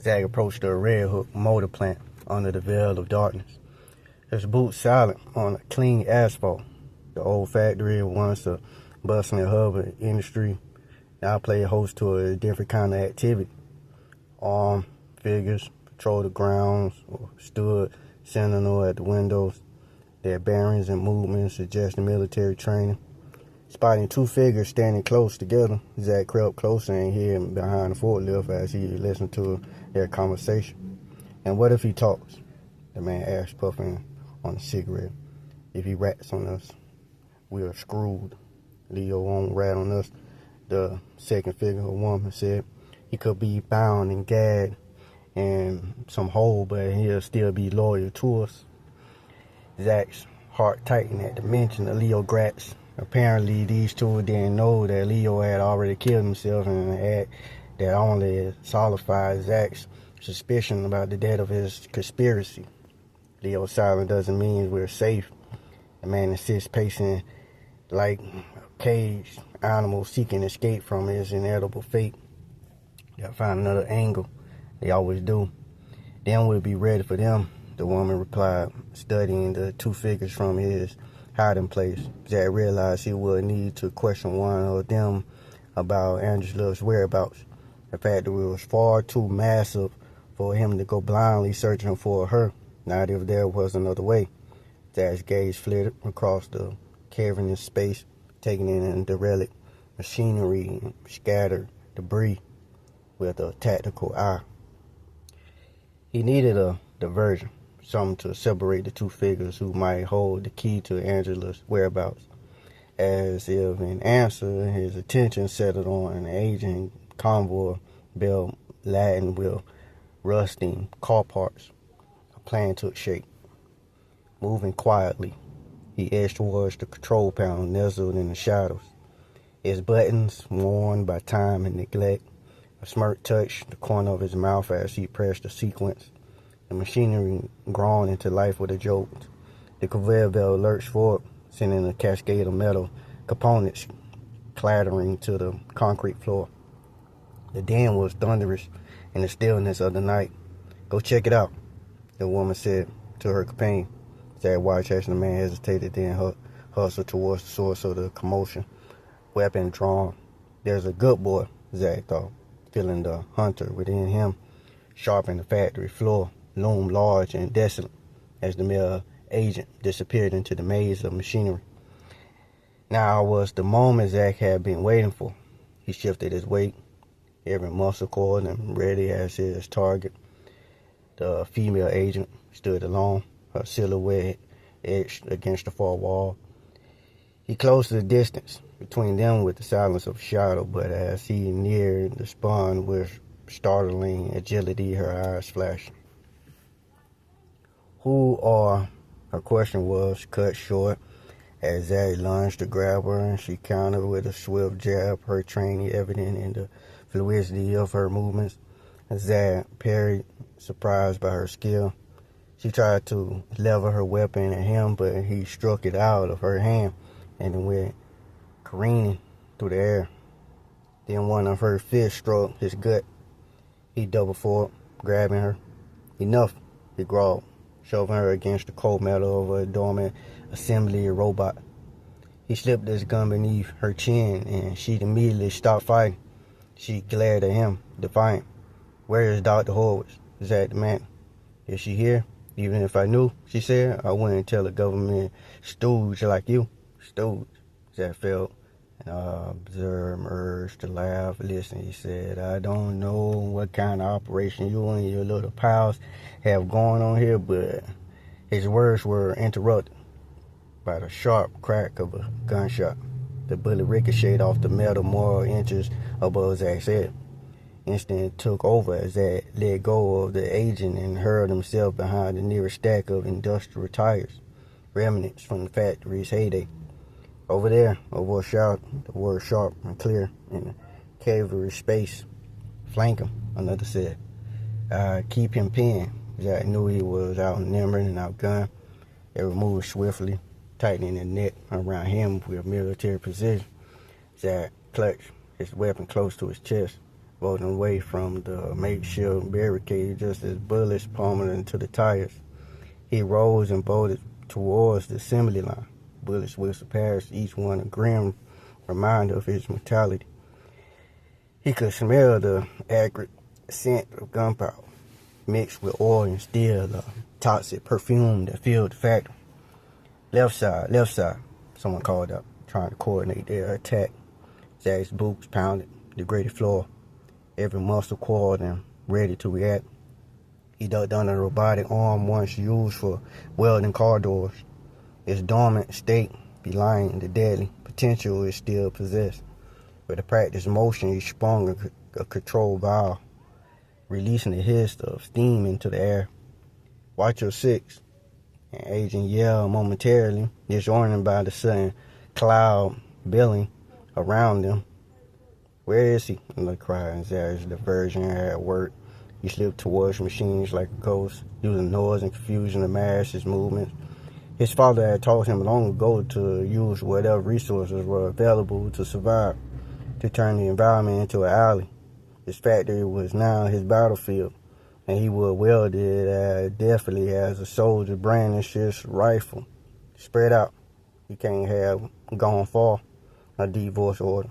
Zach approached the Red Hook motor plant under the veil of darkness. His boots silent on a clean asphalt. The old factory, once a bustling hub of industry, now played host to a different kind of activity. Armed figures patrolled the grounds or stood sentinel at the windows. Their bearings and movements suggested military training. Spotting two figures standing close together, Zach crept closer and hid behind the forklift as he listened to their conversation. "And what if he talks?" the man asked, puffing on a cigarette. "If he rats on us, we are screwed." "Leo won't rat on us," the second figure, a woman, said. "He could be bound and gagged in some hole, but he'll still be loyal to us." Zach's heart tightened at the mention of Leo Gratz. Apparently, these two didn't know that Leo had already killed himself, and an act that only solidified Zach's suspicion about the death of his conspiracy. "Leo's silence doesn't mean we're safe," the man insists, pacing like a caged animal seeking escape from his inevitable fate. "They'll find another angle. They always do. Then we'll be ready for them," the woman replied, studying the two figures from his hiding place. Zach realized he would need to question one of them about Angela's whereabouts. The factory was far too massive for him to go blindly searching for her, not if there was another way. Zach's gaze flitted across the cavernous space, taking in derelict machinery and scattered debris with a tactical eye. He needed a diversion, something to separate the two figures who might hold the key to Angela's whereabouts. As if in answer, his attention settled on an aging convoy belt laden with rusting car parts. A plan took shape. Moving quietly, he edged towards the control panel nestled in the shadows. Its buttons worn by time and neglect. A smirk touched the corner of his mouth as he pressed the sequence. The machinery groaned into life with a jolt. The conveyor belt lurched forward, sending a cascade of metal components clattering to the concrete floor. The din was thunderous in the stillness of the night. "Go check it out," the woman said to her companion. Zach watched as the man hesitated, then hustled towards the source of the commotion, weapon drawn. "There's a good boy," Zach thought, feeling the hunter within him sharpen the factory floor loomed large and desolate as the male agent disappeared into the maze of machinery. Now was the moment Zach had been waiting for. He shifted his weight, every muscle coiled and ready as his target. The female agent stood alone, her silhouette etched against the far wall. He closed the distance between them with the silence of a shadow, but as he neared the spawn with startling agility, her eyes flashed. "Who are?" Her question was cut short as Zach lunged to grab her, and she countered with a swift jab, her training evident in the fluidity of her movements. Zach parried, surprised by her skill. She tried to level her weapon at him, but he struck it out of her hand and it went careening through the air. Then one of her fists struck his gut. He doubled forward, grabbing her. "Enough," he growled, shoving her against the cold metal of a dormant assembly robot. He slipped his gun beneath her chin, and she immediately stopped fighting. She glared at him, defiant. "Where is Dr. Horwitz?" Zach demanded. "Is she here? Even if I knew," she said, "I wouldn't tell a government stooge like you." "Stooge," Zach felt an observed urge to laugh. "Listen," he said, "I don't know what kind of operation you and your little pals have going on here," but his words were interrupted by the sharp crack of a gunshot. The bullet ricocheted off the metal more inches above Zach's head. Instinct took over as Zach let go of the agent and hurled himself behind the nearest stack of industrial tires, remnants from the factory's heyday. "Over there," a voice shouted, the word sharp and clear in the cavalry space. "Flank him," another said. Keep him pinned." Zach knew he was outnumbered and outgunned. Every move swiftly, tightening the net around him with military precision. Zach clutched his weapon close to his chest, rolling away from the makeshift barricade just as bullets pummeled into the tires. He rose and bolted towards the assembly line. Bullets whistled past, each one a grim reminder of his mortality. He could smell the acrid scent of gunpowder mixed with oil and steel, the toxic perfume that filled the factory. Left side, someone called out, trying to coordinate their attack. Zach's boots pounded the gritty floor, every muscle coiled and ready to react. He ducked under a robotic arm once used for welding car doors. Its dormant state belying the deadly potential it still possessed. With a practiced motion, he sprung a control valve, releasing a hiss of steam into the air. "Watch your six," an agent yelled momentarily, disoriented by the sudden cloud billowing around them. "Where is he?" Another cried as the version had worked. He slipped towards machines like a ghost, using noise and confusion to mask his movements. His father had taught him long ago to use whatever resources were available to survive, to turn the environment into an alley. His factory was now his battlefield, and he would wield it as deftly as a soldier brandishes his rifle. "Spread out. You can't have gone far," a deep voice ordered.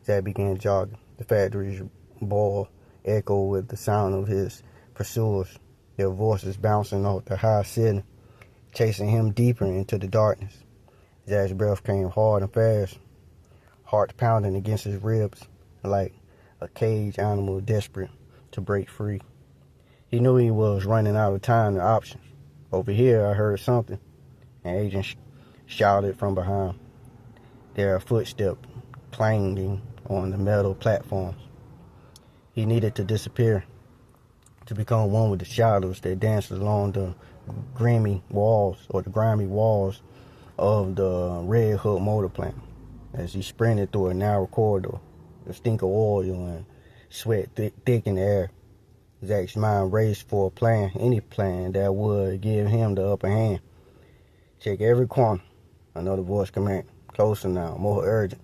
Zach began jogging. The factory's ball echoed with the sound of his pursuers, their voices bouncing off the high ceiling, chasing him deeper into the darkness. Zach's breath came hard and fast, heart pounding against his ribs like a caged animal desperate to break free. He knew he was running out of time and options. "Over here, I heard something," an agent shouted from behind. Their footsteps clanging on the metal platforms. He needed to disappear, to become one with the shadows that danced along the grimy walls of the Red Hook motor plant. As he sprinted through a narrow corridor, the stink of oil and sweat thick in the air, Zach's mind raced for a plan, any plan that would give him the upper hand. "Check every corner," another voice commanded. "Closer now, more urgent."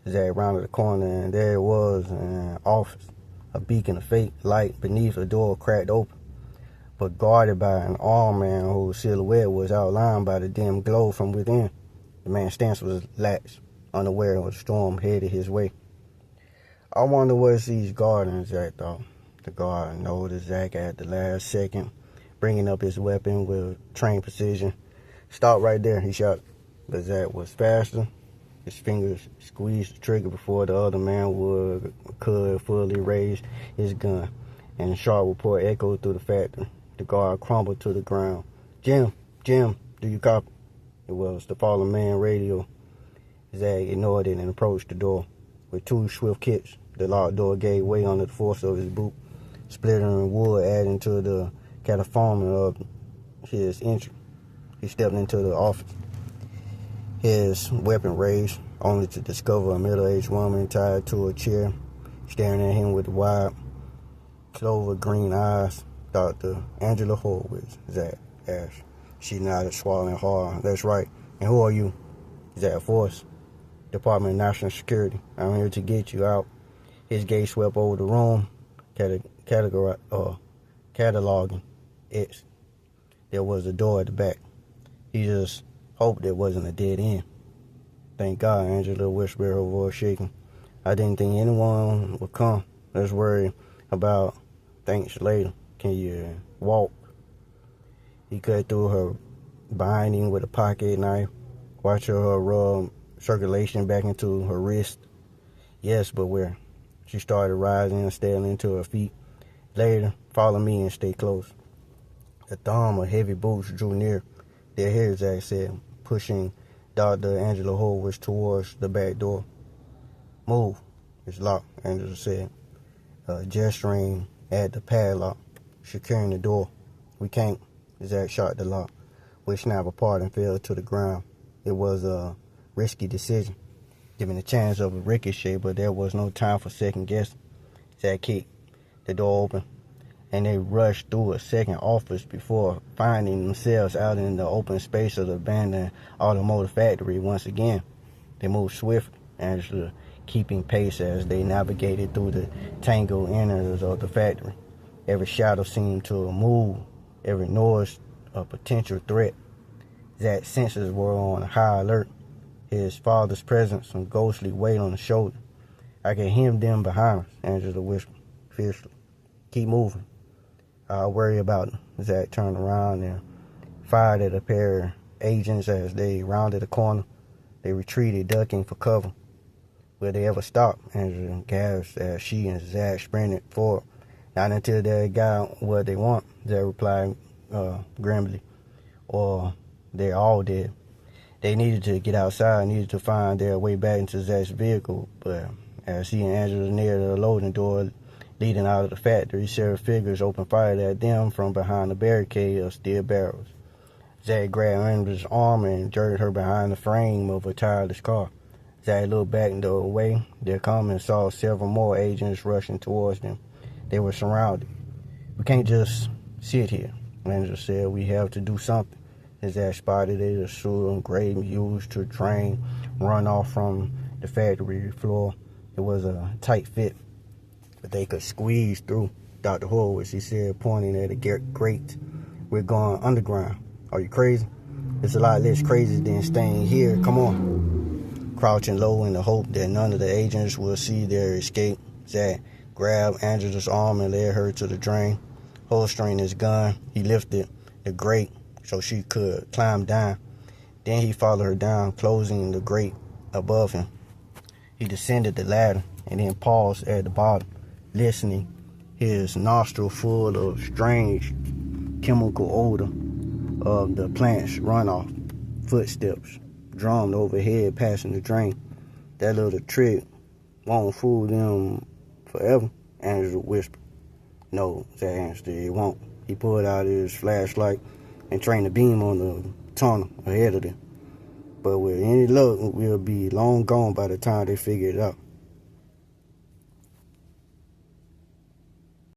Zach rounded the corner, and there it was, an office, a beacon of faint light beneath a door cracked open, but guarded by an armed man whose silhouette was outlined by the dim glow from within. The man's stance was lax, unaware of the storm headed his way. "I wonder what's these guarding," Zach thought. The guard noticed Zach at the last second, bringing up his weapon with trained precision. "Stop right there," he shouted. But Zach was faster. His fingers squeezed the trigger before the other man could fully raise his gun, and a sharp report echoed through the factory. The guard crumbled to the ground. Jim, do you copy?" It was the fallen man radio. Zach ignored it and approached the door. With two swift kicks, the locked door gave way under the force of his boot, splintering wood adding to the cacophony of his entry. He stepped into the office, his weapon raised, only to discover a middle-aged woman tied to a chair, staring at him with wide, clover-green eyes. "Dr. Angela Horowitz," Zach asked. She nodded, swallowing hard. "That's right. And who are you?" "Zach Force, Department of National Security. I'm here to get you out." His gaze swept over the room, cataloging it. There was a door at the back. He just hoped there wasn't a dead end. "Thank God," Angela whispered, her voice shaking. "I didn't think anyone would come. Let's worry about things later. Can you walk?" He cut through her binding with a pocket knife, watching her rub circulation back into her wrist. "Yes, but where?" She started rising and stealing to her feet. "Later, follow me and stay close." The thumb of heavy boots drew near. "They're here," Zach said, pushing Dr. Angela Horowitz towards the back door. "Move. It's locked," Angela said, gesturing at the padlock, securing the door. "We can't." Zach shot the lock, which snapped apart and fell to the ground. It was a risky decision, given the chance of a ricochet, but there was no time for second guessing. Zach kicked the door open, and they rushed through a second office before finding themselves out in the open space of the abandoned automotive factory once again. They moved swiftly, Angela keeping pace as they navigated through the tangled innards of the factory. Every shadow seemed to move, every noise a potential threat. Zach's senses were on high alert, his father's presence some ghostly weight on his shoulder. "I can hear them behind us," Angela whispered fiercely. "Keep moving. I'll worry about them." Zach turned around and fired at a pair of agents as they rounded a corner. They retreated, ducking for cover. "Will they ever stop?" Angela gasped as she and Zach sprinted forward. "Not until they got what they want," Zach replied grimly. "Or they're all dead." They needed to get outside, needed to find their way back into Zach's vehicle, but as he and Angela neared the loading door leading out of the factory, several figures opened fire at them from behind a barricade of steel barrels. Zach grabbed Angela's arm and jerked her behind the frame of a tireless car. Zach looked back the way they come and saw several more agents rushing towards them. They were surrounded. "We can't just sit here," Angela said. "We have to do something." As Zach spotted it, a suit of gray used to train run off from the factory floor. It was a tight fit, but they could squeeze through. "Dr. Horowitz," he said, pointing at a grate. "We're going underground. Are you crazy?" "It's a lot less crazy than staying here. Come on." Crouching low in the hope that none of the agents would see their escape, Zach grabbed Angela's arm and led her to the drain. Holstering his gun, he lifted the grate so she could climb down. Then he followed her down, closing the grate above him. He descended the ladder and then paused at the bottom, listening, his nostril full of strange chemical odor of the plant's runoff. Footsteps drummed overhead, passing the drain. "That little trick won't fool them forever," Angela whispered. "No," Zach answered, "it won't." He pulled out his flashlight and trained a beam on the tunnel ahead of them. "But with any luck, we'll be long gone by the time they figure it out."